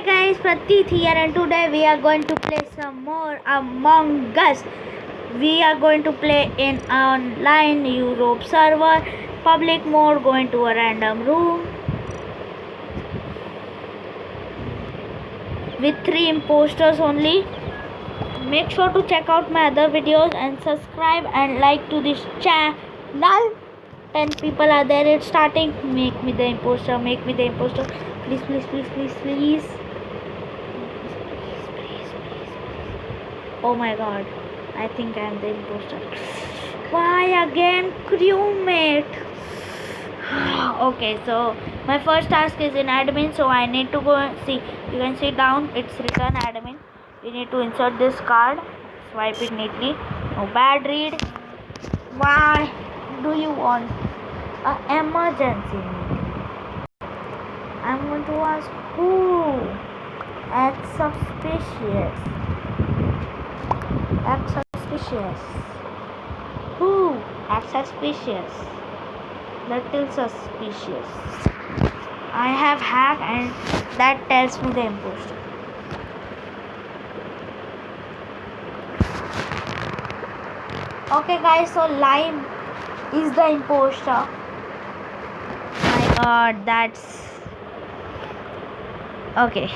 guys, Prateek here, and today we are going to play some more Among Us. We are going to play in online Europe server, public mode, going to a random room with 3 imposters only. Make sure to check out my other videos and subscribe and like to this channel. 10 people are there, it's starting. Make me the imposter, please, please, please, please, please. Oh my god, I think I am the imposter. Why again, crewmate? Okay, so my first task is in admin, so I need to go see. You can see down, it's written admin. We need to insert this card, swipe it neatly. No bad read. Why do you want an emergency meeting? I'm going to ask who? Act suspicious. Act suspicious. Who? Act suspicious. Little suspicious. I have hack and that tells me the imposter. Okay guys, so Lime is the imposter. My god, that's okay.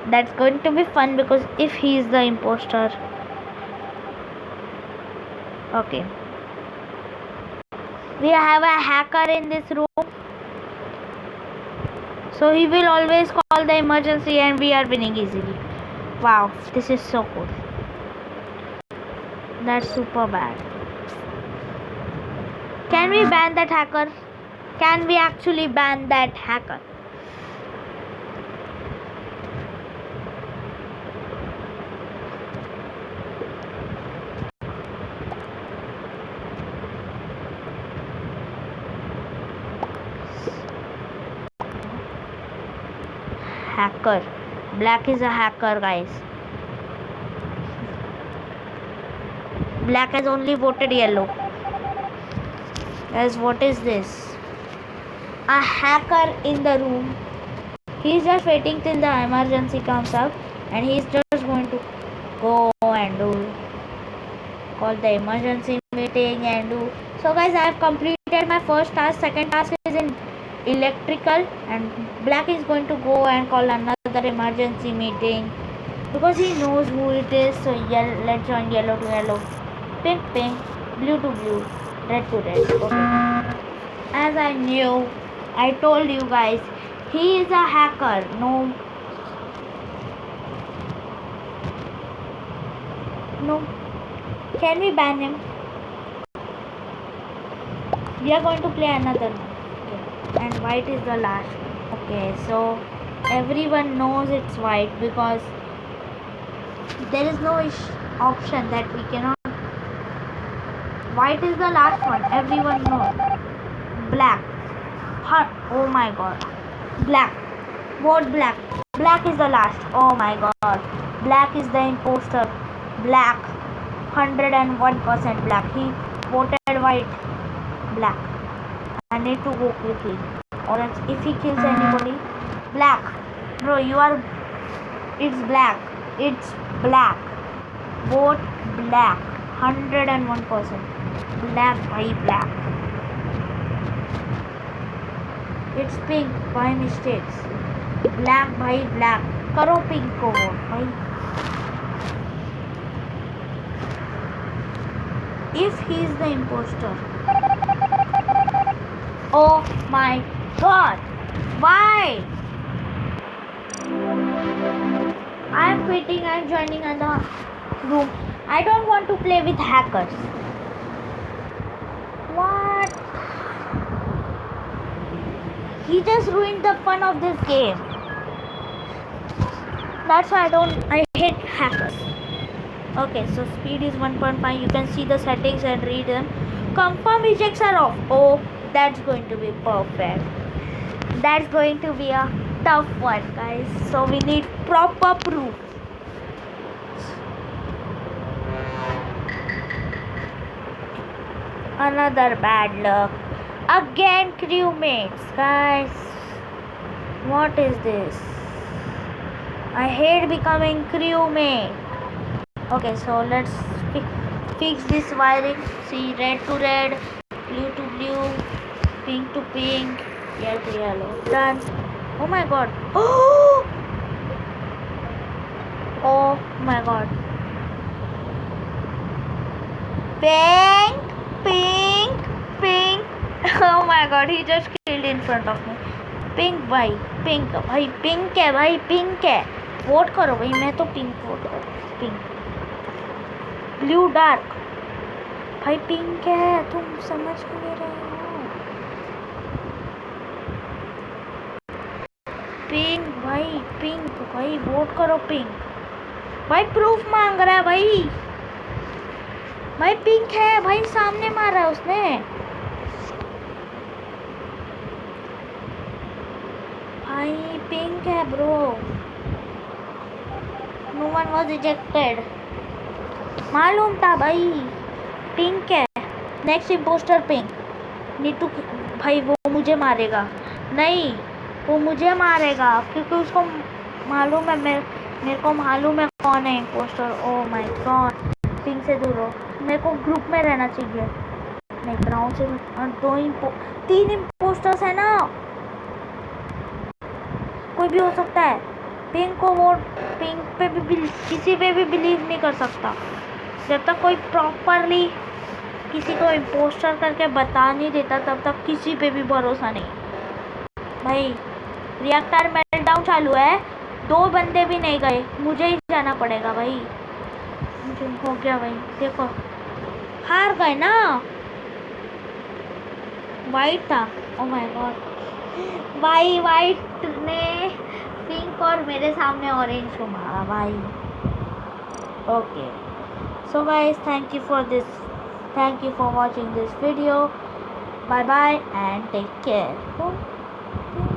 That's going to be fun because if he is the imposter. Okay. We have a hacker in this room. So he will always call the emergency and we are winning easily. Wow, this is so cool. That's super bad. Can we ban that hacker? Can we actually ban that hacker? Hacker. Black is a hacker, guys. Black has only voted yellow. Guys, what is this? A hacker in the room. He's just waiting till the emergency comes up and he's just going to go and call the emergency meeting and do. So guys, I have completed my first task. Second task is in electrical and Black is going to go and call another emergency meeting because he knows who it is. So let's join yellow to yellow, pink pink, blue to blue, red to red. Okay. As I knew, I told you guys, he is a hacker. No, can we ban him? We are going to play another one. Okay. And white is the last one. Okay, so everyone knows it's white because there is no option that we cannot. White is the last one. Everyone knows. Black. Oh my god. Black. Vote black. Black is the last. Oh my god. Black is the imposter. Black. 101% black. He voted white. Black. I need to go quickly. Or else if he kills anybody. Black. Bro, you are. It's black. It's black. Vote black. 101%. Black by black. It's pink by mistakes. Black by black. Karo pink ko vote bhai. If he is the imposter. Oh my god. Why? I am quitting. I am joining another room. I don't want to play with hackers. What? He just ruined the fun of this game. That's why I hate hackers. Okay, so speed is 1.5. You can see the settings and read them. Confirm rejects are off. Oh, that's going to be perfect. That's going to be a tough one, guys. So we need proper proof. Another bad luck. Again, crewmates, guys. What is this? I hate becoming crewmate. Okay, so let's fix this wiring. See, red to red, blue to blue, pink to pink, yellow to yellow. Done. Oh my god. Oh my god. Pink, pink, pink. Oh my god, he just killed in front of me. Pink भाई pink है भाई pink है vote करो भाई मैं तो pink vote करो pink blue dark भाई पिंक है तुम समझ क्यों नहीं रहे हो पिंक भाई वोट करो पिंक भाई प्रूफ मांग रहा है भाई पिंक है भाई सामने मारा है उसने भाई पिंक है bro no one was rejected मालूम था भाई पिंक है नेक्स्ट इम्पोस्टर पिंक नीटू भाई वो मुझे मारेगा नहीं वो मुझे मारेगा क्योंकि उसको मालूम है मेरे को मालूम है कौन है impostor oh my god pink से दूर हो मेरे को ग्रुप में रहना चाहिए नहीं ब्राउन से तीन इम्पोस्टर्स है ना कोई भी हो सकता है पिंक को वोट पिंक पे भी किसी पे भी बिलीव नहीं कर सकता जब तक कोई प्रॉपरली किसी को इम्पोस्टर करके बता नहीं देता तब तक किसी पे भी भरोसा नहीं भाई रिएक्टर मेल्टडाउन चालू है 2 बंदे भी नहीं गए मुझे ही जाना पड़ेगा भाई मुझे हो गया भाई देखो हार गए ना वाइट था ओ माय गॉड भाई वाइट ने पिंक और मेरे सामने ऑरेंज को मारा भाई okay so guys thank you for watching this video bye bye and take care